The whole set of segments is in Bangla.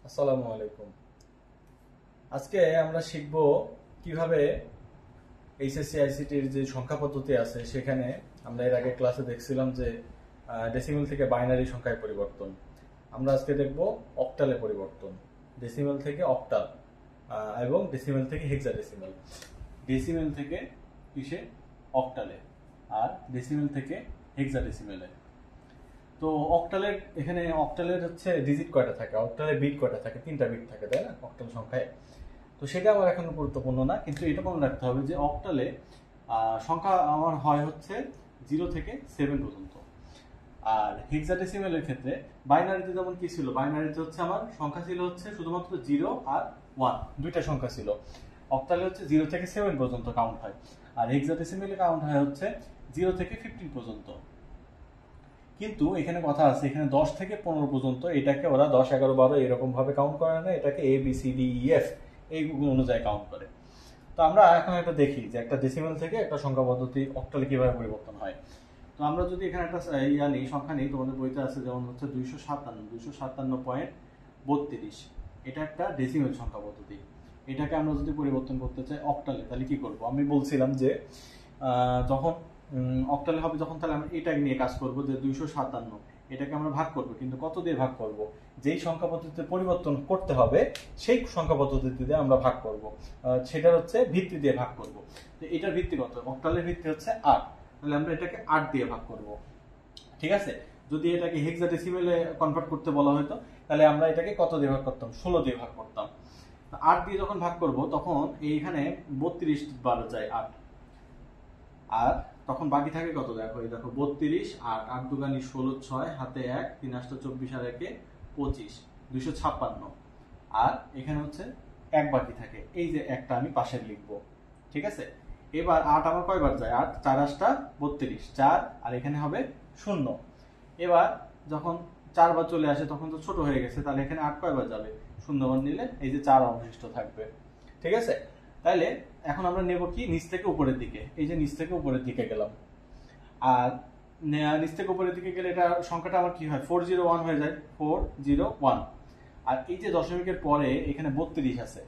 আসসালামু আলাইকুম। আজকে আমরা শিখব কিভাবে এইচএসসি আইসিটির যে সংখ্যা পদ্ধতি আছে সেখানে আমরা এর আগে ক্লাসে দেখছিলাম যে ডেসিমেল থেকে বাইনারি সংখ্যায় পরিবর্তন। আমরা আজকে দেখব অক্টালে পরিবর্তন, ডেসিমেল থেকে অক্টাল এবং ডেসিমেল থেকে হেক্সাডেসিমেল। ডেসিমেল থেকে কিসে? অক্টালে, আর ডেসিমেল থেকে হেক্সাডেসিমেলে। তো অক্টালের এখানে অক্টালের হচ্ছে ডিজিট কয়টা থাকে, অক্টালের বিট কয়টা থাকে? 3টা বিট থাকে, তাই না অক্টাল সংখ্যায়? তো সেটা আমার এখন গুরুত্বপূর্ণ না, কিন্তু এটা মনে রাখতে হবে যে অক্টালে সংখ্যা আমার হয় হচ্ছে 0 থেকে 7 পর্যন্ত। আর হেক্সাডেসিমেলের ক্ষেত্রে বাইনারিতে যেমন কি ছিল, বাইনারিতে হচ্ছে আমার সংখ্যা ছিল হচ্ছে শুধুমাত্র 0 আর 1, দুইটা সংখ্যা ছিল। অক্টালে হচ্ছে 0 থেকে 7 পর্যন্ত কাউন্ট হয়, আর হেক্সাডেসিমেলে কাউন্ট হয় হচ্ছে 0 থেকে 15 পর্যন্ত। কিন্তু এখানে কথা আছে, এখানে 10 থেকে 15 পর্যন্ত এটাকে ওরা 10, 11, 12 এরকম ভাবে কাউন্ট করে না, এটাকে A B C D E F এইগুলো অনুযায়ী কাউন্ট করে। তো আমরা এখন একটা দেখি যে একটা ডেসিমেল থেকে একটা সংখ্যা পদ্ধতি অক্টালে কিভাবে পরিবর্তন হয়। তো আমরা যদি এখানে একটা সংখ্যা নিই, তোমাদের বইতে আছে যেমন হচ্ছে 257.32, এটা একটা ডেসিমেল সংখ্যা পদ্ধতি। এটাকে আমরা যদি পরিবর্তন করতে চাই অক্টালে, তাহলে কি করব? আমি বলছিলাম যে যখন অক্টালে হবে যখন, তাহলে আমরা এটা নিয়ে কাজ করব যে 257 এটাকে আমরা ভাগ করব, কিন্তু কত দিয়ে ভাগ করব? যেই সংখ্যা পদ্ধতিতে পরিবর্তন করতে হবে সেই সংখ্যা পদ্ধতিতে আমরা ভাগ করব, সেটা হচ্ছে ভিত্তি দিয়ে ভাগ করব। তো এটার ভিত্তি কত? অক্টালের ভিত্তি হচ্ছে 8, তাহলে আমরা এটাকে 8 দিয়ে ভাগ করব। ঠিক আছে, যদি এটাকে হেক্সাডেসিমেলে কনভার্ট করতে বলা হতো তাহলে আমরা এটাকে কত দিয়ে ভাগ করতাম? 16 দিয়ে ভাগ করতাম। 8 দিয়ে যখন ভাগ করব তখন এইখানে 32 বার যায় 8, আর তখন বাকি থাকে কত? দেখো, এই দেখো 32, 8, 8 দুগানি 16, 6 হাতে 1, 3 8 24 আর 1 25, 256। আর এখানে হচ্ছে 1 বাকি থাকে, এই যে একটা আমি পাশে লিখবো। ঠিক আছে, এবার 8 আমার কয়বার যায়? 8, 4 8 32, 4, আর এখানে হবে 0। এবার যখন 4 বার চলে আসে তখন তো ছোট হয়ে গেছে, তাহলে এখানে 8 কয়বার যাবে? 0 বার নিলে এই যে 4 অবশিষ্ট থাকবে। ঠিক আছে, তাহলে এখন আমরা নেব কি? নিচ থেকে উপরের দিকে। এই যে নিচ থেকে উপরের দিকে গেলাম, আর নিচ থেকে উপরের দিকে গেলে এটা সংখ্যাটা আমার কি হয়? 401 হয়ে যায়, 401। আর এই যে দশমিকের পরে এখানে 32 আছে,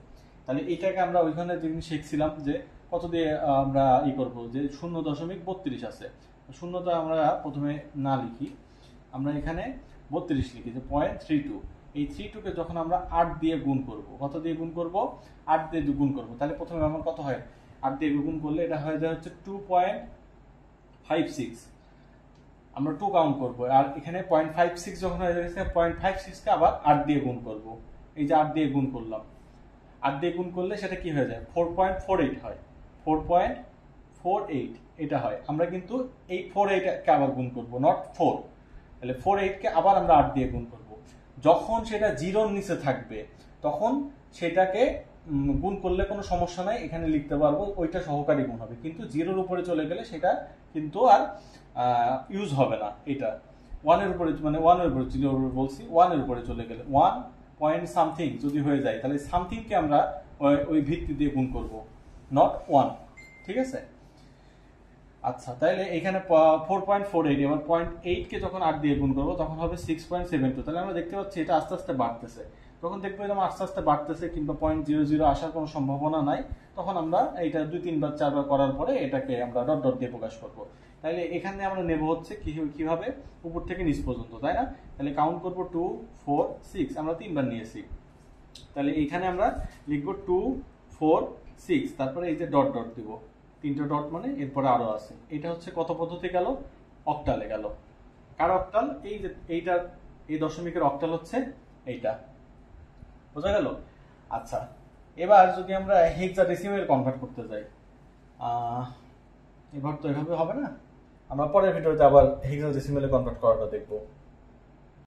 তাহলে এটাকে আমরা ওইখানে যেদিন শিখছিলাম যে কত দিয়ে আমরা করব, যে 0.32 আছে। শূন্যটা আমরা প্রথমে না লিখি, আমরা এখানে 32 লিখি, যে 0.32। এই 32 কে যখন আমরা 8 দিয়ে গুণ করব, কত দিয়ে গুণ করব? 8 দিয়ে গুণ করব, তাহলে প্রথমে আমার কত হয়? 8 দিয়ে গুণ করলে এটা হয়ে যায় হচ্ছে 2.56। আমরা 2 কাউন্ট করব, আর এখানে 0.56 যখন হয়ে যাচ্ছে 0.56 কে আবার 8 দিয়ে গুণ করব। এই যে 8 দিয়ে গুণ করলাম, 8 দিয়ে গুণ করলে সেটা কি হয়ে যায়? 4.48 হয়, 4.48 এটা হয়। আমরা কিন্তু এই 48 কে আবার গুণ করব, নট 4। তাহলে 48 কে আবার আমরা 8 দিয়ে গুণ করব। যখন সেটা 0-র নিচে থাকবে তখন সেটাকে গুণ করলে কোনো সমস্যা নাই, এখানে লিখতে পারবো, ওইটা সহকারী গুণ হবে। কিন্তু 0-র উপরে চলে গেলে সেটা কিন্তু আর ইউজ হবে না। এটা 1-এর উপরে, মানে 1-এর উপরে, 0-র উপরে বলছি, 1-এর উপরে চলে গেলে 1 পয়েন্ট সামথিং যদি হয়ে যায়, তাহলে সামথিংকে আমরা ওই ভিত্তি দিয়ে গুণ করব, নট 1। ঠিক আছে, আচ্ছা, তাহলে এখানে 4.48, এবার 0.8 কে যখন 8 দিয়ে গুণ করবো তখন হবে 6.72। তাহলে আমরা দেখতে পাচ্ছি এটা আস্তে আস্তে বাড়তেছে। যখন দেখবো এরকম আস্তে আস্তে বাড়তেছে কিংবা 0.00 আসার কোনো সম্ভাবনা নাই, তখন আমরা এইটা 2, 3 বার 4 বার করার পরে এটাকে আমরা ডট ডট দিয়ে প্রকাশ করবো। তাহলে এখানে আমরা নেব হচ্ছে কিভাবে? উপর থেকে নিচ পর্যন্ত, তাই না? তাহলে কাউন্ট করবো 2, 4, 6, আমরা 3 বার নিয়েছি। তাহলে এখানে আমরা লিখবো 2, 4, 6, তারপরে এই যে ডট ডট দিব, 3টা ডট, মানে এরপরে আরো আছে। এটা হচ্ছে কত পদ্ধতি গেল? অক্টালে গেল। কার অক্টাল? এই যে এইটার, এই দশমিকের অক্টাল হচ্ছে এইটা। বোঝা গেল? আচ্ছা, এবার যদি আমরা হেক্সাডেসিমেল কনভার্ট করতে যাই, এবার তো এভাবে হবে না, আমরা পরের ভিডিওতে আবার হেক্সাডেসিমেলে কনভার্ট করাটা দেখবো।